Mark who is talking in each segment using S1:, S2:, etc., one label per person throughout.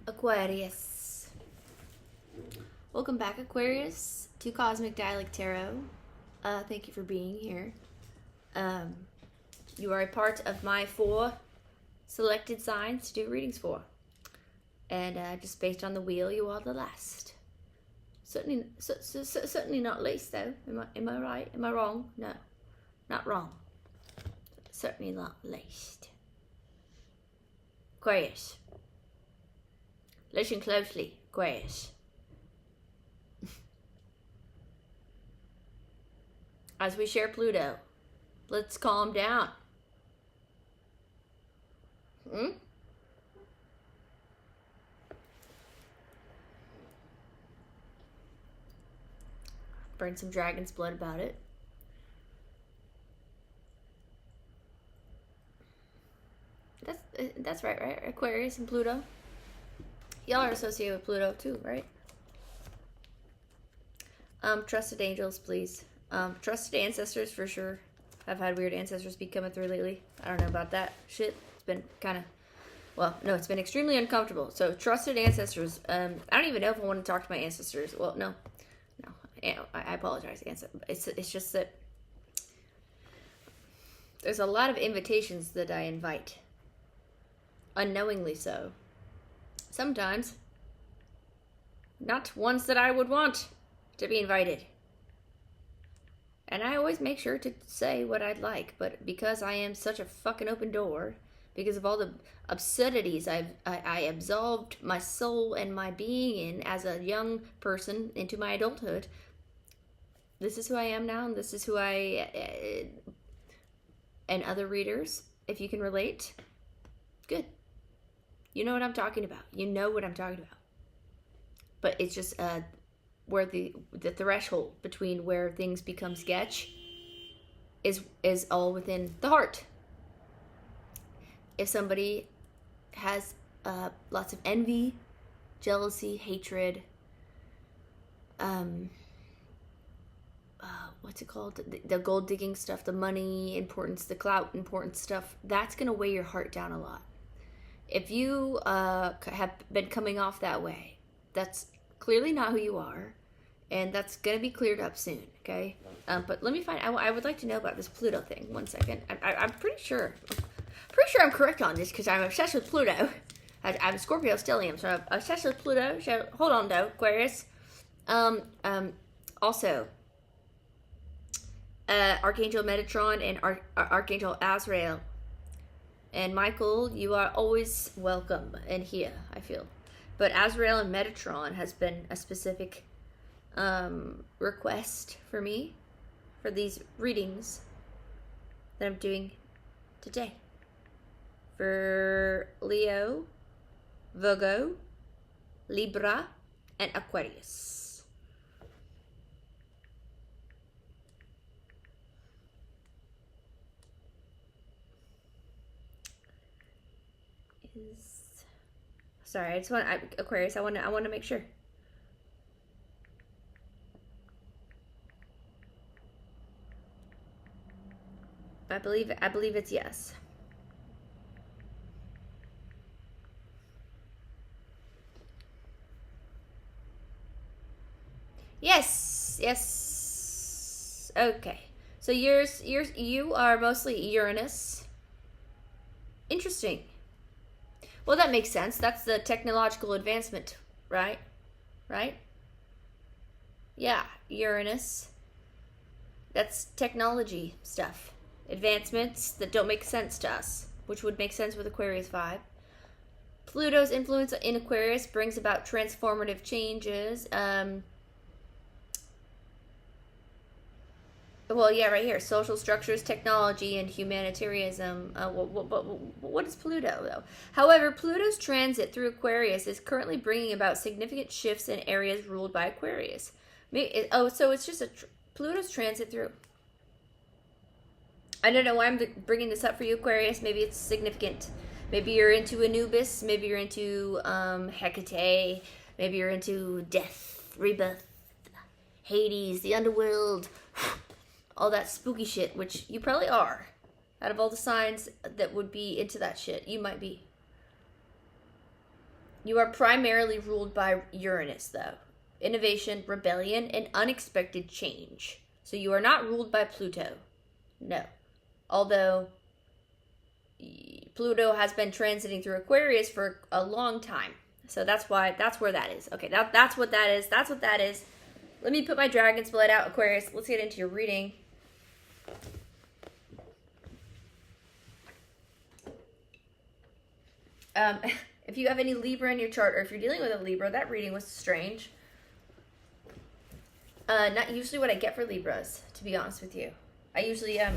S1: Aquarius. Welcome back, Aquarius, to Cosmic Dialect Tarot. Thank you for being here. You are a part of my 4 selected signs to do readings for. And just based on the wheel, you are the last. Certainly not least, though. Am I right? Am I wrong? No, not wrong. Certainly not least. Aquarius. Listen closely, Aquarius. As we share Pluto, let's calm down. Burn some dragon's blood about it. That's right? Aquarius and Pluto. Y'all are associated with Pluto too, right? Trusted angels, please. Trusted ancestors for sure. I've had weird ancestors be coming through lately. I don't know about that shit. It's been kind of, well, no, it's been extremely uncomfortable. So trusted ancestors. I don't even know if I want to talk to my ancestors. Well, no, I apologize. It's just that there's a lot of invitations that I invite, unknowingly so. Sometimes not ones that I would want to be invited. And I always make sure to say what I'd like, but because I am such a fucking open door, because of all the absurdities I absolved my soul and my being in as a young person into my adulthood, this is who I am now, and this is who and other readers, if you can relate, good. You know what I'm talking about. You know what I'm talking about. But it's just where the threshold between where things become sketch is all within the heart. If somebody has lots of envy, jealousy, hatred, what's it called? The gold digging stuff, the money importance, the clout important stuff, that's going to weigh your heart down a lot. If you have been coming off that way, that's clearly not who you are, and that's going to be cleared up soon, okay? But let me find, I would like to know about this Pluto thing. 1 second. I'm pretty sure I'm correct on this because I'm obsessed with Pluto. I'm Scorpio stellium, so I'm obsessed with Pluto. So hold on, though, Aquarius. Also, Archangel Metatron and Archangel Azrael. And Michael, you are always welcome in here, I feel. But Azrael and Metatron has been a specific request for me for these readings that I'm doing today. For Leo, Virgo, Libra, and Aquarius. Sorry, I just want Aquarius. I want to make sure. I believe it's yes. Yes. Okay. So you are mostly Uranus. Interesting. Well, that makes sense. That's the technological advancement, right? Right? Yeah, Uranus. That's technology stuff. Advancements that don't make sense to us, which would make sense with Aquarius vibe. Pluto's influence in Aquarius brings about transformative changes. Well, yeah, right here. Social structures, technology, and humanitarianism. What is Pluto, though? However, Pluto's transit through Aquarius is currently bringing about significant shifts in areas ruled by Aquarius. So it's just Pluto's transit through. I don't know why I'm bringing this up for you, Aquarius. Maybe it's significant. Maybe you're into Anubis. Maybe you're into Hecate. Maybe you're into death, rebirth, Hades, the underworld. All that spooky shit, which you probably are. Out of all the signs that would be into that shit, you might be. You are primarily ruled by Uranus, though. Innovation, rebellion, and unexpected change. So you are not ruled by Pluto. No. Although Pluto has been transiting through Aquarius for a long time. So that's where that is. Okay, that's what that is. That's what that is. Let me put my dragon's blood out, Aquarius. Let's get into your reading. If you have any Libra in your chart, or if you're dealing with a Libra, that reading was strange. Not usually what I get for Libras, to be honest with you. I usually, I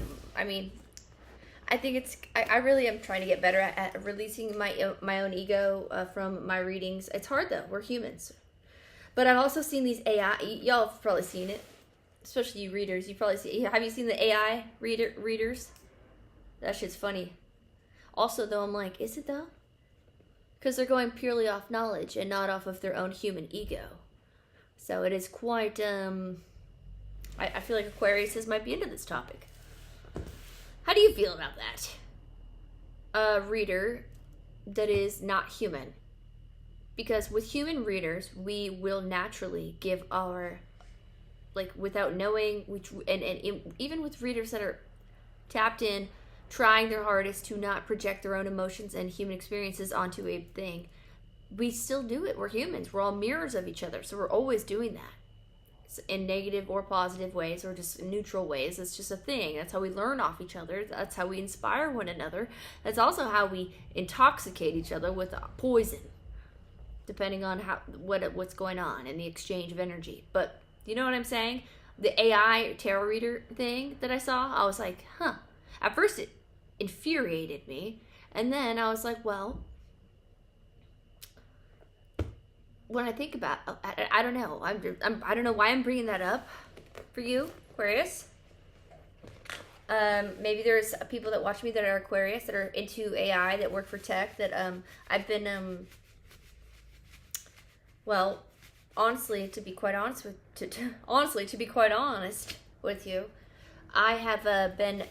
S1: think it's, I really am trying to get better at releasing my own ego from my readings. It's hard though, we're humans. But I've also seen these AI, y'all have probably seen it, especially you readers. You probably see, have you seen the AI readers? That shit's funny. Also though, I'm like, is it though? Because they're going purely off knowledge and not off of their own human ego. So it is quite, I feel like Aquariuses might be into this topic. How do you feel about that? A reader that is not human. Because with human readers, we will naturally give our, like, without knowing, and even with readers that are tapped in, trying their hardest to not project their own emotions and human experiences onto a thing, we still do it. We're humans. We're all mirrors of each other. So we're always doing that. In negative or positive ways, or just neutral ways. It's just a thing. That's how we learn off each other. That's how we inspire one another. That's also how we intoxicate each other with poison, depending on what's going on in the exchange of energy. But you know what I'm saying? The AI tarot reader thing that I saw, I was like, huh. At first it infuriated me, and then I was like, well, when I think about, I don't know. I don't know why I'm bringing that up for you, Aquarius. Maybe there's people that watch me that are Aquarius, that are into AI, that work for tech, that I've been well, honestly, to be quite honest with you, I have been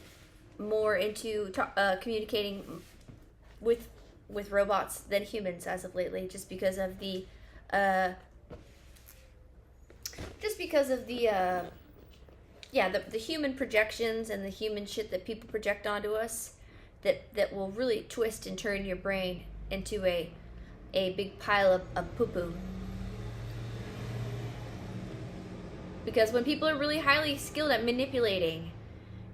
S1: more into communicating with robots than humans as of lately, just because of the the human projections and the human shit that people project onto us that will really twist and turn your brain into a big pile of poo-poo. Because when people are really highly skilled at manipulating,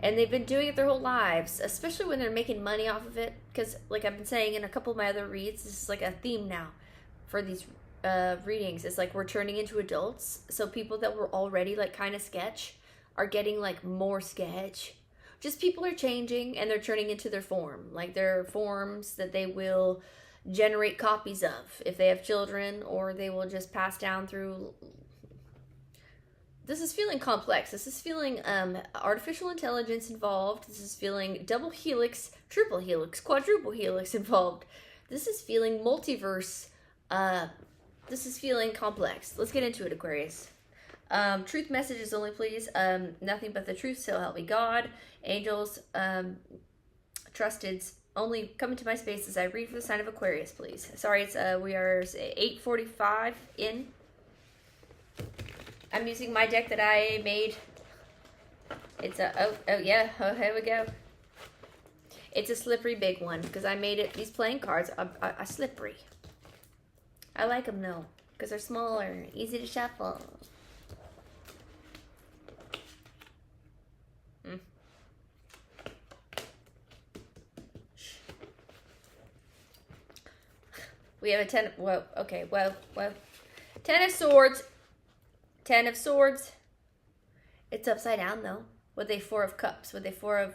S1: and they've been doing it their whole lives, especially when they're making money off of it, because like I've been saying in a couple of my other reads, this is like a theme now for these readings. It's like we're turning into adults, so people that were already like kind of sketch are getting like more sketch. Just people are changing and they're turning into their form, like their forms that they will generate copies of if they have children, or they will just pass down through. This is feeling complex. This is feeling artificial intelligence involved. This is feeling double helix, triple helix, quadruple helix involved. This is feeling multiverse. This is feeling complex. Let's get into it, Aquarius. Truth messages only, please. Nothing but the truth, so help me God. Angels, trusteds, only come into my space as I read for the sign of Aquarius, please. Sorry, it's we are 8:45 in. I'm using my deck that I made. It's a, here we go. It's a slippery big one, because I made it, these playing cards are slippery. I like them though, because they're smaller, easy to shuffle. We have a 10, well, 10 of swords. 10 of swords. It's upside down though, with a 4 of cups, with a 4 of,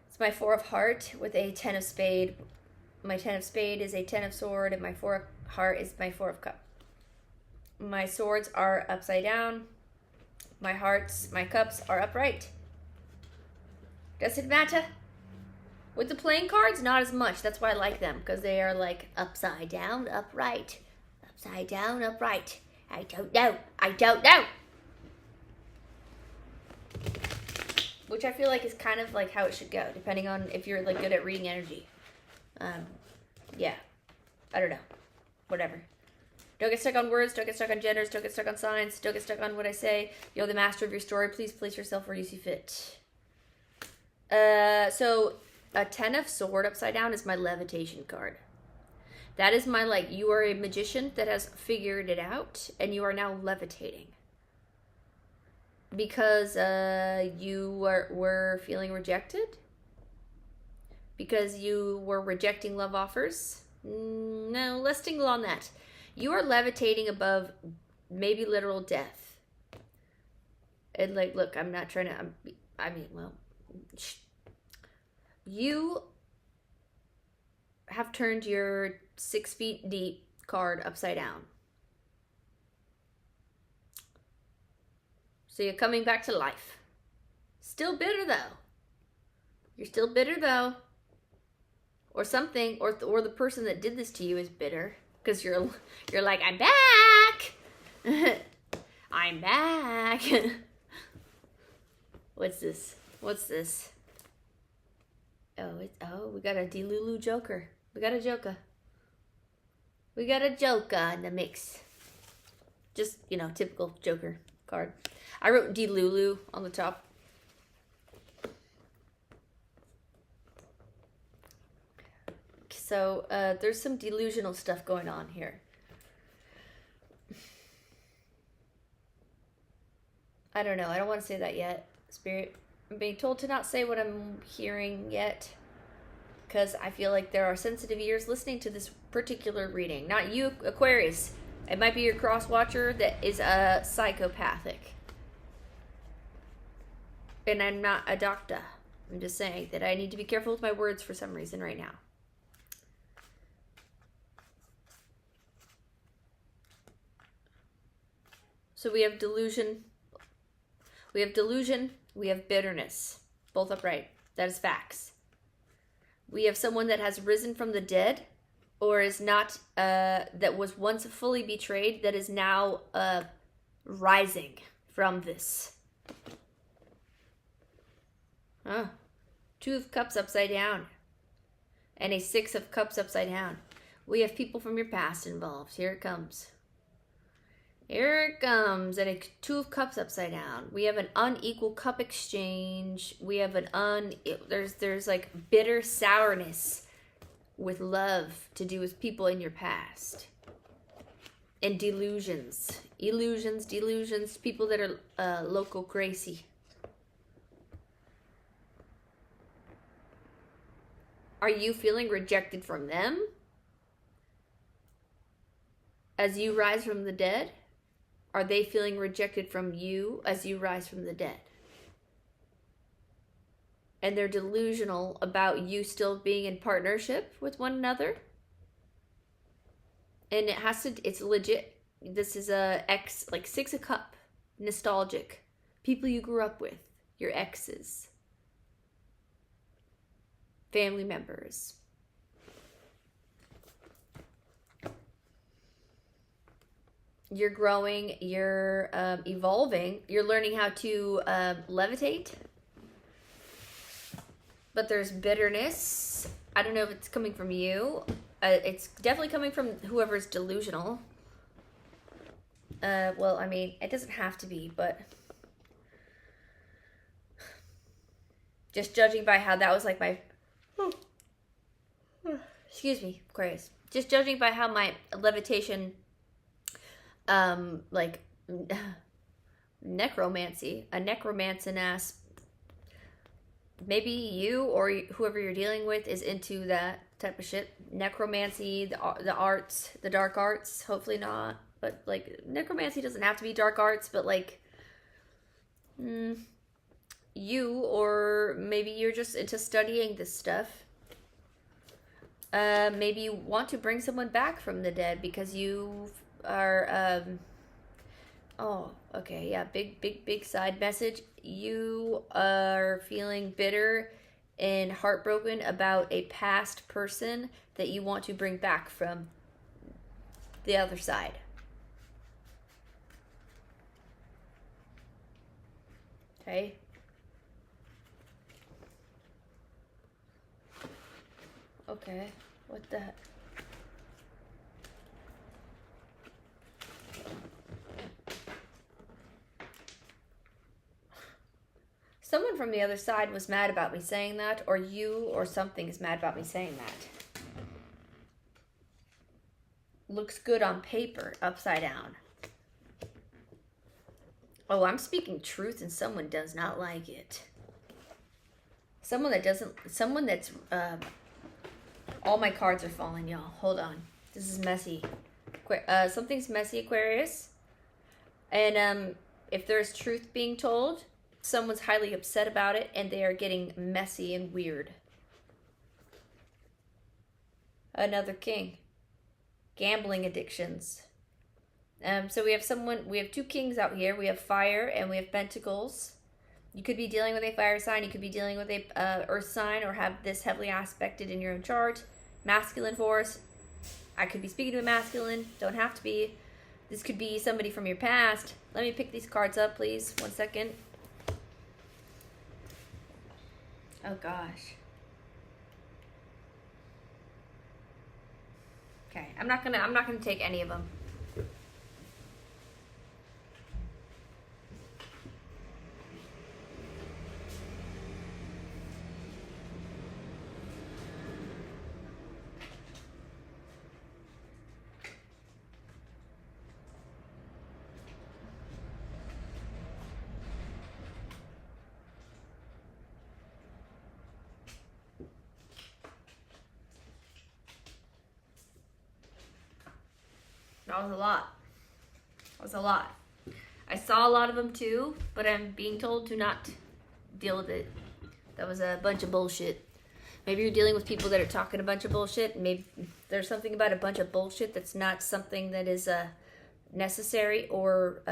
S1: it's my 4 of heart with a 10 of spade. My 10 of spade is a 10 of sword, and my 4 of heart is my 4 of cup. My swords are upside down. My cups are upright. Does it matter? With the playing cards, not as much. That's why I like them, because they are like upside down, upright. Upside down, upright. I don't know. Which I feel like is kind of like how it should go, depending on if you're like good at reading energy. Yeah. I don't know. whatever. Don't get stuck on words. Don't get stuck on genders. Don't get stuck on signs. Don't get stuck on what I say. You're the master of your story. Please place yourself where you see fit. So a 10 of Sword upside down is my levitation card. That is my, like, you are a magician that has figured it out and you are now levitating. Because you were feeling rejected? Because you were rejecting love offers? No, let's tingle on that. You are levitating above maybe literal death. And, like, look, I'm not trying to, well, you have turned your 6 feet deep card upside down. So you're coming back to life. Still bitter though. You're still bitter though. Or something, or the person that did this to you is bitter. Because you're like, I'm back! I'm back! What's this? What's this? Oh, we got a Delulu Joker. We got a Joker. We got a Joker in the mix. Just, you know, typical Joker card. I wrote Delulu on the top. So, there's some delusional stuff going on here. I don't know. I don't want to say that yet, Spirit. I'm being told to not say what I'm hearing yet. Because I feel like there are sensitive ears listening to this particular reading. Not you, Aquarius. It might be your cross-watcher that is psychopathic. And I'm not a doctor. I'm just saying that I need to be careful with my words for some reason right now. So we have delusion. We have delusion. We have bitterness. Both upright. That is facts. We have someone that has risen from the dead, or is not, that was once fully betrayed, that is now rising from this. Huh. 2 of Cups upside down. And a 6 of Cups upside down. We have people from your past involved. Here it comes. Here it comes. And a 2 of Cups upside down. We have an unequal cup exchange. We have an there's like bitter sourness with love to do with people in your past. And delusions. Illusions, delusions. People that are local crazy. Are you feeling rejected from them? As you rise from the dead? Are they feeling rejected from you as you rise from the dead? And they're delusional about you still being in partnership with one another? And it's legit. This is like 6 of Cup. Nostalgic. People you grew up with. Your exes. Family members. You're growing, you're evolving, you're learning how to levitate. But there's bitterness. I don't know if it's coming from you. It's definitely coming from whoever's delusional. Well, I mean, it doesn't have to be, but just judging by how that was like my... Excuse me, Aquarius. Just judging by how my levitation, like, necromancy, a necromancing ass, maybe you or whoever you're dealing with is into that type of shit. Necromancy, the arts, the dark arts, hopefully not. But, like, necromancy doesn't have to be dark arts, but, like, you, or maybe you're just into studying this stuff. Maybe you want to bring someone back from the dead because you are, oh, okay, yeah, big side message. You are feeling bitter and heartbroken about a past person that you want to bring back from the other side. Okay. Okay. What the heck? Someone from the other side was mad about me saying that, or you or something is mad about me saying that. Looks good on paper, upside down. Oh, I'm speaking truth and someone does not like it. Someone that's, all my cards are falling, y'all. Hold on. This is messy. Something's messy, Aquarius. And if there's truth being told, someone's highly upset about it and they are getting messy and weird. Another king. Gambling addictions. So we have two kings out here. We have fire and we have pentacles. You could be dealing with a fire sign. You could be dealing with a earth sign or have this heavily aspected in your own chart. Masculine force. I could be speaking to a masculine. Don't have to be. This could be somebody from your past. Let me pick these cards up, please. 1 second. Oh, gosh. Okay, I'm not gonna take any of them. That was a lot. That was a lot. I saw a lot of them too, but I'm being told to not deal with it. That was a bunch of bullshit. Maybe you're dealing with people that are talking a bunch of bullshit. Maybe there's something about a bunch of bullshit that's not something that is necessary or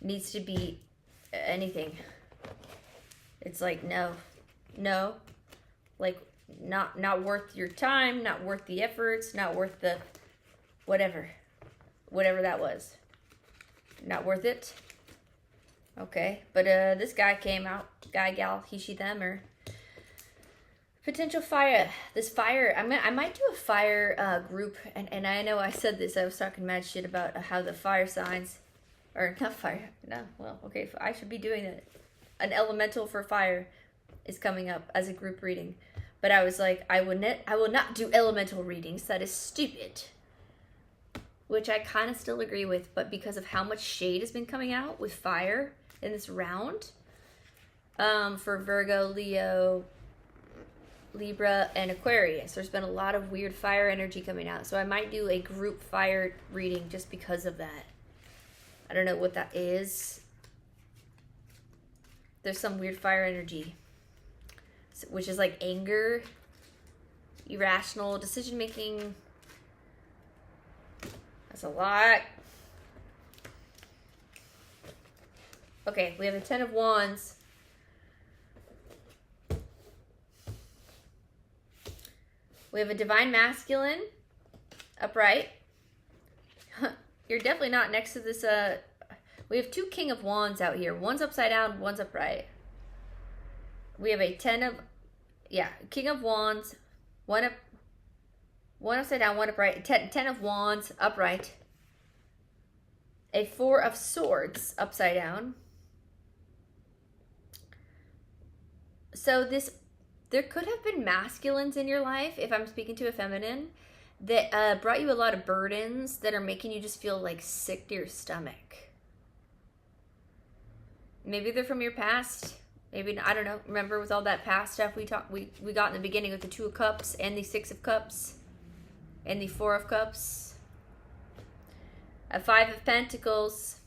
S1: needs to be anything. It's like, no, like not worth your time, not worth the efforts, not worth the whatever that was. Not worth it. Okay, but this guy came out, guy, gal, he, she, them, or potential fire. This fire, I might do a fire group, and I know I said this, I was talking mad shit about how the fire signs, or not fire, no, well, okay, I should be doing it. An elemental for fire is coming up as a group reading, but I was like, I will not do elemental readings, that is stupid. Which I kind of still agree with, but because of how much shade has been coming out with fire in this round, for Virgo, Leo, Libra, and Aquarius, there's been a lot of weird fire energy coming out. So I might do a group fire reading just because of that. I don't know what that is. There's some weird fire energy, which is like anger, irrational decision-making. That's a lot. Okay, we have the 10 of Wands. We have a Divine Masculine, upright. You're definitely not next to this, we have two King of Wands out here. One's upside down, one's upright. We have a 10 of, yeah, King of Wands, one upside down, one upright. 10 of Wands, upright. A 4 of Swords, upside down. So there could have been masculines in your life, if I'm speaking to a feminine, that brought you a lot of burdens that are making you just feel like sick to your stomach. Maybe they're from your past. Maybe, I don't know. Remember with all that past stuff we got in the beginning with the 2 of Cups and the 6 of Cups and the 4 of Cups. A 5 of Pentacles.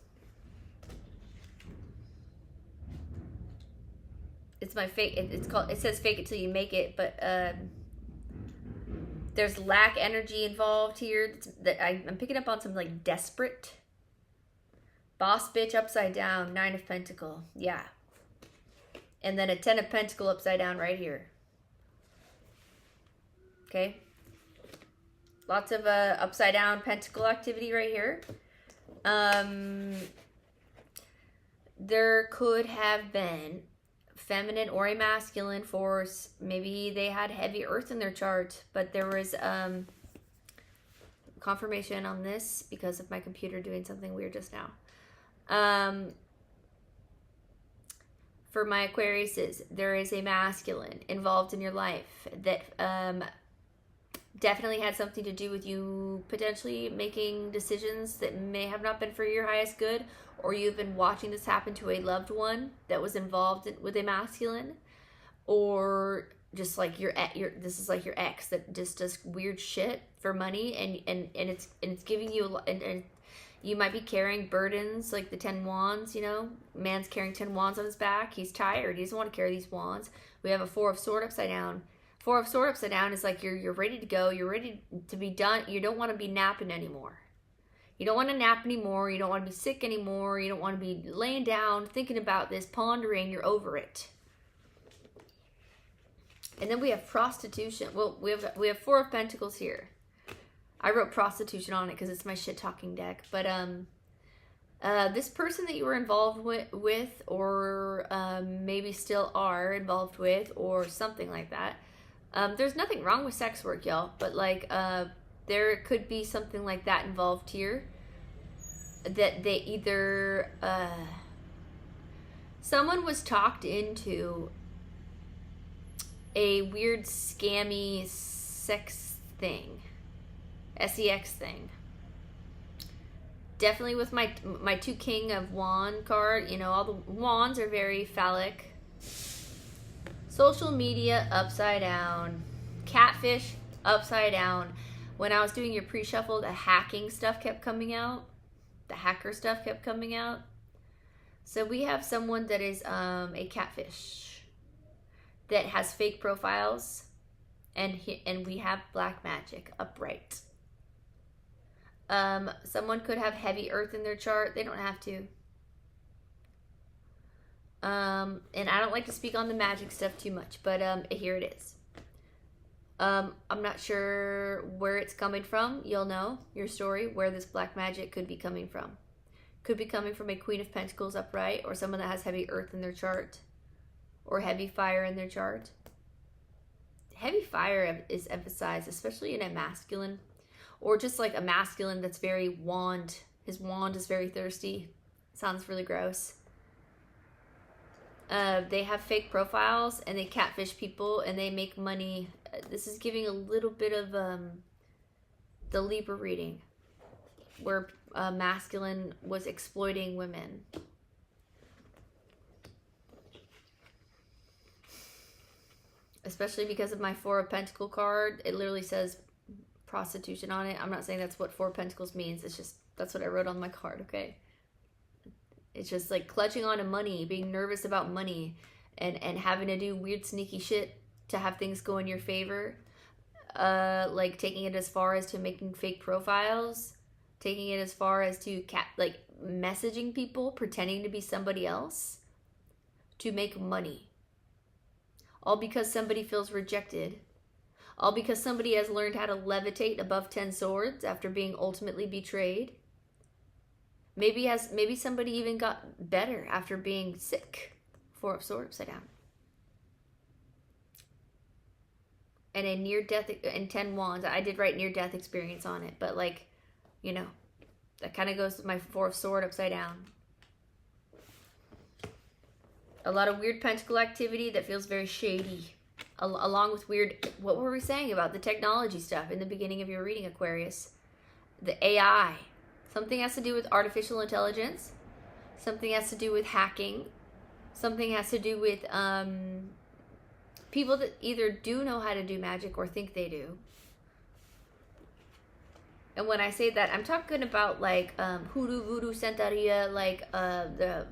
S1: It's my fake. It says fake it till you make it, but there's lack energy involved here. That I'm picking up on something like desperate. Boss bitch upside down, 9 of Pentacle. Yeah. And then a 10 of Pentacle upside down right here. Okay. Lots of upside down pentacle activity right here. There could have been feminine or a masculine force. Maybe they had heavy earth in their chart, but there was confirmation on this because of my computer doing something weird just now. for my Aquariuses, there is a masculine involved in your life that definitely had something to do with you potentially making decisions that may have not been for your highest good, or you've been watching this happen to a loved one that was involved with a masculine, or just like this is like your ex that just does weird shit for money, and it's giving you and you might be carrying burdens like the 10 wands, you know? Man's carrying 10 wands on his back. He's tired. He doesn't want to carry these wands. We have a 4 of Swords upside down. 4 of Swords upside down is like you're ready to go. You're ready to be done. You don't want to be napping anymore. You don't want to nap anymore. You don't want to be sick anymore. You don't want to be laying down thinking about this, pondering. You're over it. And then we have prostitution. Well, we have 4 of Pentacles here. I wrote prostitution on it because it's my shit-talking deck. But this person that you were involved with or maybe still are involved with, or something like that. There's nothing wrong with sex work, y'all. But, like, there could be something like that involved here. That they either... someone was talked into a weird, scammy sex thing. SEX thing. Definitely with my 2 King of Wand card, you know, all the wands are very phallic. Social media upside down. Catfish upside down. When I was doing your pre-shuffle, the hacking stuff kept coming out. The hacker stuff kept coming out. So we have someone that is a catfish that has fake profiles, and we have black magic upright. Someone could have heavy earth in their chart. They don't have to. And I don't like to speak on the magic stuff too much, but here it is. I'm not sure where it's coming from. You'll know your story where this black magic could be coming from. Could be coming from a Queen of Pentacles upright, or someone that has heavy earth in their chart, or heavy fire in their chart. Heavy fire is emphasized, especially in a masculine. Or just like a masculine that's very wand. His wand is very thirsty. Sounds really gross. They have fake profiles and they catfish people and they make money. This is giving a little bit of the Libra reading, where masculine was exploiting women. Especially because of my 4 of Pentacles card. It literally says prostitution on it. I'm not saying that's what 4 of Pentacles means. It's just, that's what I wrote on my card, okay? It's just like clutching on to money, being nervous about money, and having to do weird sneaky shit to have things go in your favor. Like taking it as far as to making fake profiles, taking it as far as to like messaging people, pretending to be somebody else to make money. All because somebody feels rejected. All because somebody has learned how to levitate above 10 swords after being ultimately betrayed. Maybe somebody even got better after being sick. 4 of Swords upside down. And a near-death, and 10 wands. I did write near-death experience on it, but like, you know, that kind of goes with my 4 of Swords upside down. A lot of weird pentacle activity that feels very shady. Along with weird, what were we saying about the technology stuff in the beginning of your reading, Aquarius? The AI. Something has to do with artificial intelligence. Something has to do with hacking. Something has to do with people that either do know how to do magic or think they do. And when I say that, I'm talking about like hoodoo, voodoo, santeria, like the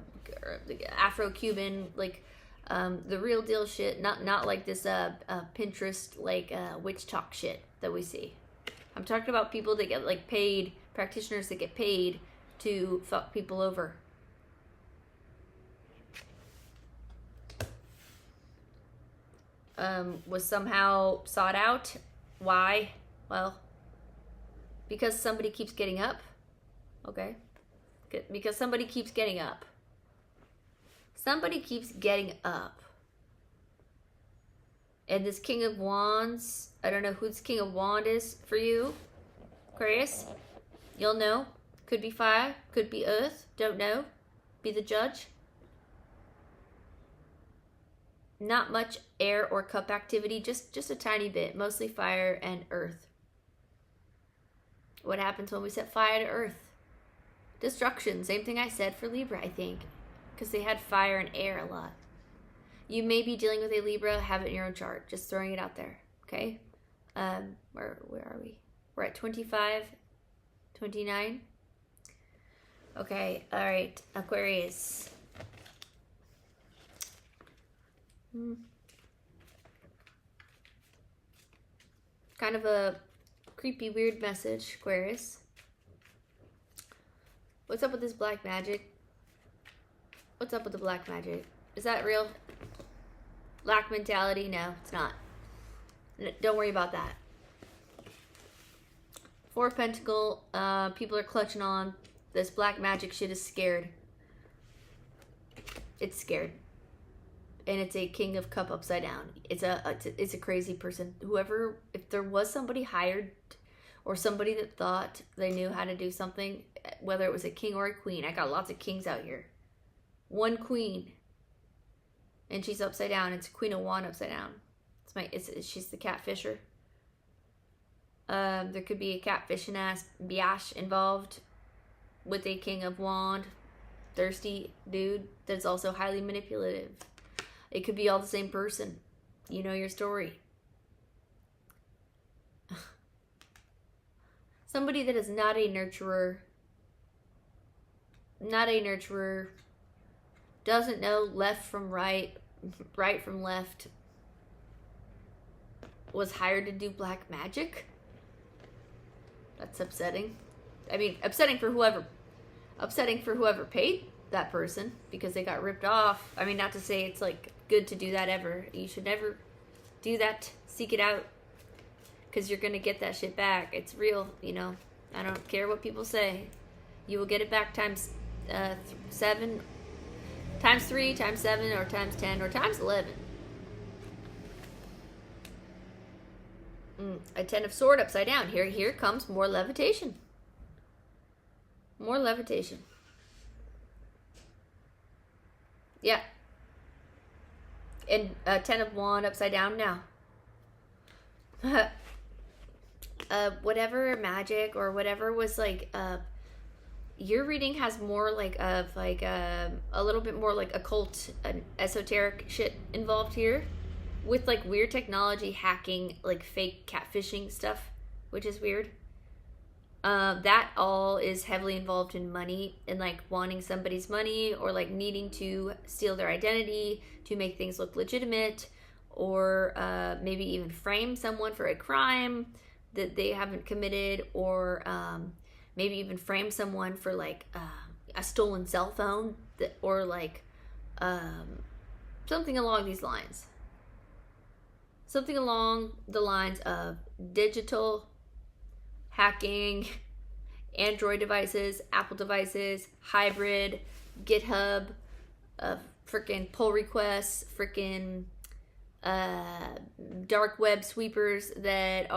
S1: Afro-Cuban, like the real deal shit, not like this Pinterest like witch talk shit that we see. I'm talking about people that get like paid, practitioners that get paid to fuck people over. Was somehow sought out. Why? Well, because somebody keeps getting up. Okay. Because somebody keeps getting up. Somebody keeps getting up. And this King of Wands, I don't know who this King of Wands is for you, Aquarius. You'll know. Could be fire, could be earth, don't know. Be the judge. Not much air or cup activity, just a tiny bit, mostly fire and earth. What happens when we set fire to earth? Destruction. Same thing I said for Libra, I think, because they had fire and air a lot. You may be dealing with a Libra, have it in your own chart. Just throwing it out there, okay? Where are we? We're at 25, 29. Okay, all right, Aquarius. Kind of a creepy, weird message, Aquarius. What's up with this black magic? What's up with the black magic? Is that real? Lack mentality? No, it's not. Don't worry about that. Four of Pentacles, people are clutching on. This black magic shit is scared. It's scared. And it's a King of Cup upside down. It's a crazy person. Whoever, if there was somebody hired or somebody that thought they knew how to do something, whether it was a king or a queen. I got lots of kings out here. One queen. And she's upside down. It's Queen of Wands upside down. She's the catfisher. There could be a catfishing ass biatch involved with a King of Wands. Thirsty dude that's also highly manipulative. It could be all the same person. You know your story. Somebody that is not a nurturer. Not a nurturer. Doesn't know left from right. Right from left. Was hired to do black magic. That's upsetting. I mean, upsetting for whoever paid that person, because they got ripped off. I mean, not to say it's like good to do that ever. You should never do that. Seek it out, because you're gonna get that shit back. It's real, you know. I don't care what people say. You will get it back times 7, times 3, times 7, or times 10, or times 11. A 10 of Swords upside down. Here comes more levitation. More levitation. Yeah. And 10 of Wands upside down now. Whatever magic or whatever was like, your reading has more like of like a little bit more like occult and esoteric shit involved here, with like weird technology, hacking, like fake catfishing stuff, which is weird. That all is heavily involved in money and like wanting somebody's money, or like needing to steal their identity to make things look legitimate, or maybe even frame someone for a crime that they haven't committed, or maybe even frame someone for like a stolen cell phone, or like something along these lines. Something along the lines of digital hacking, Android devices, Apple devices, hybrid, GitHub, freaking pull requests, freaking dark web sweepers that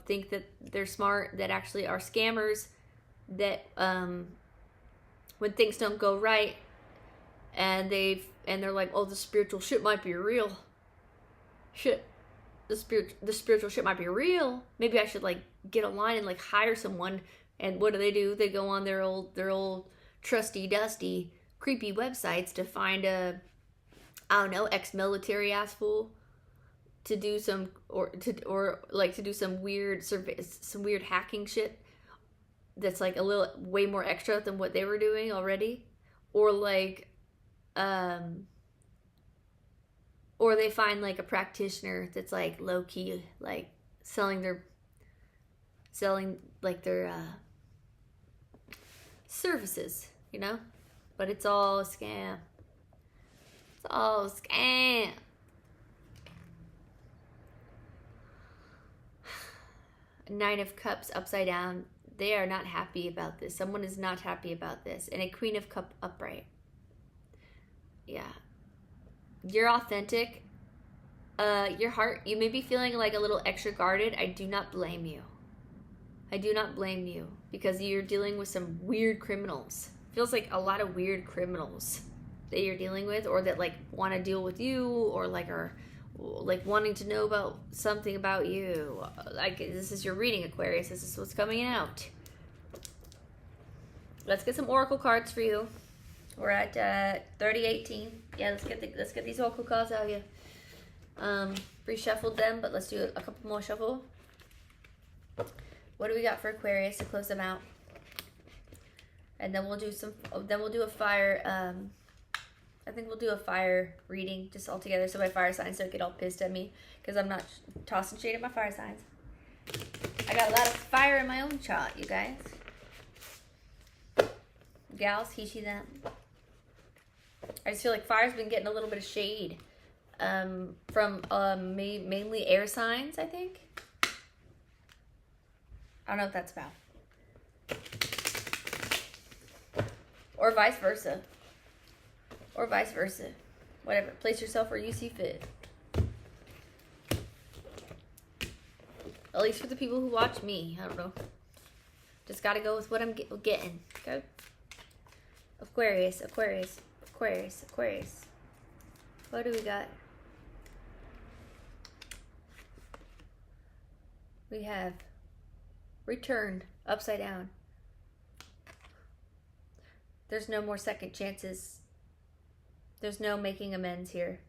S1: think that they're smart, that actually are scammers, that when things don't go right, and they're like, oh, the spiritual shit might be real. Shit. The spiritual shit might be real. Maybe I should like get online and like hire someone. And what do? They go on their old trusty dusty creepy websites to find a, I don't know, ex-military ass fool to do some to do some weird hacking shit that's like a little way more extra than what they were doing already, or like or they find like a practitioner that's like low key, like selling their services, you know? But it's all a scam. It's all a scam. Nine of Cups upside down. They are not happy about this. Someone is not happy about this. And a Queen of Cups upright. Yeah. You're authentic. Your heart, you may be feeling like a little extra guarded. I do not blame you. I do not blame you, because you're dealing with some weird criminals. Feels like a lot of weird criminals that you're dealing with, or that like want to deal with you, or like are like wanting to know about something about you. Like, this is your reading, Aquarius. This is what's coming out. Let's get some oracle cards for you. We're at 3018. Yeah, let's get these oracle cards out here. Reshuffled them, but let's do a couple more shuffle. What do we got for Aquarius to close them out? And then we'll do some. Then we'll do a fire. I think we'll do a fire reading just all together, so my fire signs don't get all pissed at me because I'm not tossing shade at my fire signs. I got a lot of fire in my own chart, you guys. Gals, he, she, them. I just feel like fire's been getting a little bit of shade from mainly air signs, I think. I don't know what that's about. Or vice versa. Or vice versa. Whatever. Place yourself where you see fit. At least for the people who watch me. I don't know. Just gotta go with what I'm getting. Okay? Aquarius, Aquarius, Aquarius, Aquarius. What do we got? We have returned upside down. There's no more second chances. There's no making amends here.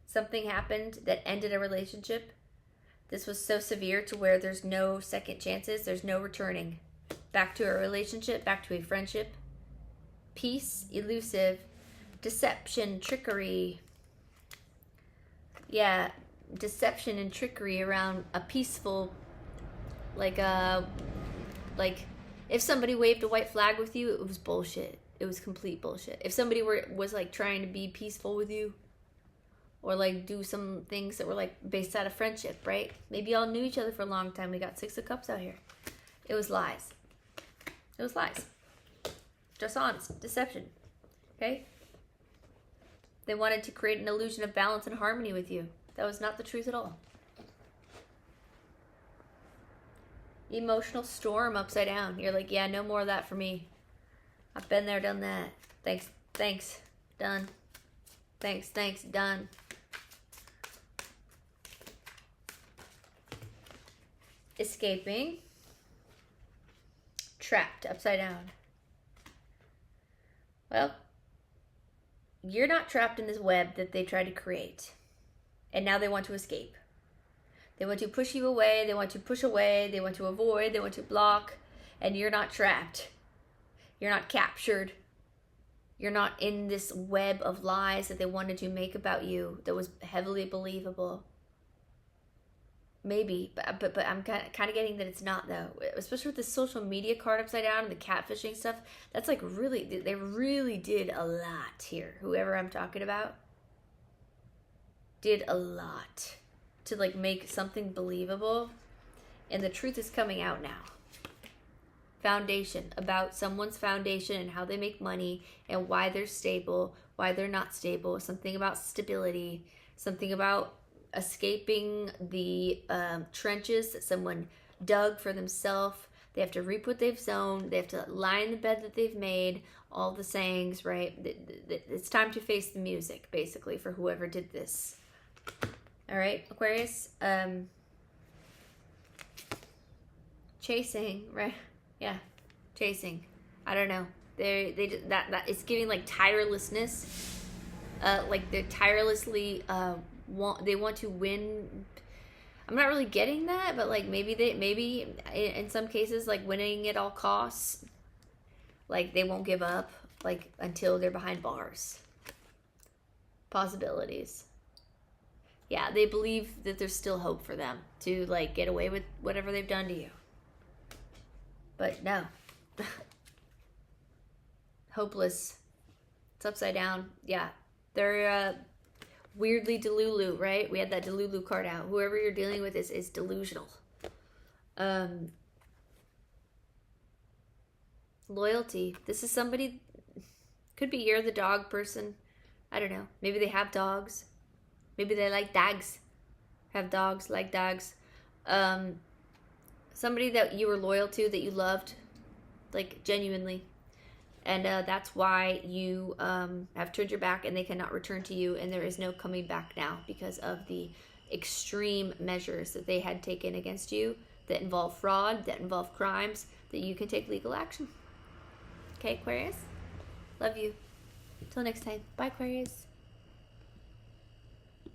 S1: Something happened that ended a relationship. This was so severe to where there's no second chances. There's no returning back to a relationship, back to a friendship. Peace, elusive, deception, trickery. Yeah, deception and trickery around a peaceful, like if somebody waved a white flag with you, it was bullshit. It was complete bullshit. If somebody was like trying to be peaceful with you, or like do some things that were like based out of friendship, right? Maybe y'all knew each other for a long time. We got 6 of Cups out here. It was lies. It was lies. Dishonest, deception. Okay? They wanted to create an illusion of balance and harmony with you. That was not the truth at all. Emotional storm upside down. You're like, yeah, no more of that for me. I've been there, done that. Thanks, thanks, done. Thanks, thanks, done. Escaping. Trapped upside down. Well, you're not trapped in this web that they tried to create. And now they want to escape. They want to push you away. They want to push away. They want to avoid. They want to block. And you're not trapped. You're not captured. You're not in this web of lies that they wanted to make about you that was heavily believable. Maybe, but I'm kind of getting that it's not, though. Especially with the social media card upside down and the catfishing stuff. That's like really, they really did a lot here. Whoever I'm talking about did a lot to like make something believable. And the truth is coming out now. Foundation, about someone's foundation and how they make money and why they're stable, why they're not stable. Something about stability, something about escaping the trenches that someone dug for themselves. They have to reap what they've sown. They have to lie in the bed that they've made. All the sayings, right? It's time to face the music, basically, for whoever did this. All right, Aquarius. Chasing, right? Yeah, chasing. I don't know. They that it's giving like tirelessness. Like they're tirelessly they want to win. I'm not really getting that, but like maybe in some cases like winning at all costs. Like they won't give up like until they're behind bars. Possibilities. Yeah, they believe that there's still hope for them to like get away with whatever they've done to you. But no. Hopeless. It's upside down. Yeah. They're weirdly delulu, right? We had that delulu card out. Whoever you're dealing with is delusional. Loyalty. This is somebody, could be you're the dog person. I don't know. Maybe they have dogs. Maybe they like dogs. Have dogs, like dogs. Somebody that you were loyal to, that you loved, like genuinely. And that's why you have turned your back and they cannot return to you, and there is no coming back now because of the extreme measures that they had taken against you that involve fraud, that involve crimes, that you can take legal action. Okay, Aquarius? Love you. Till next time. Bye, Aquarius.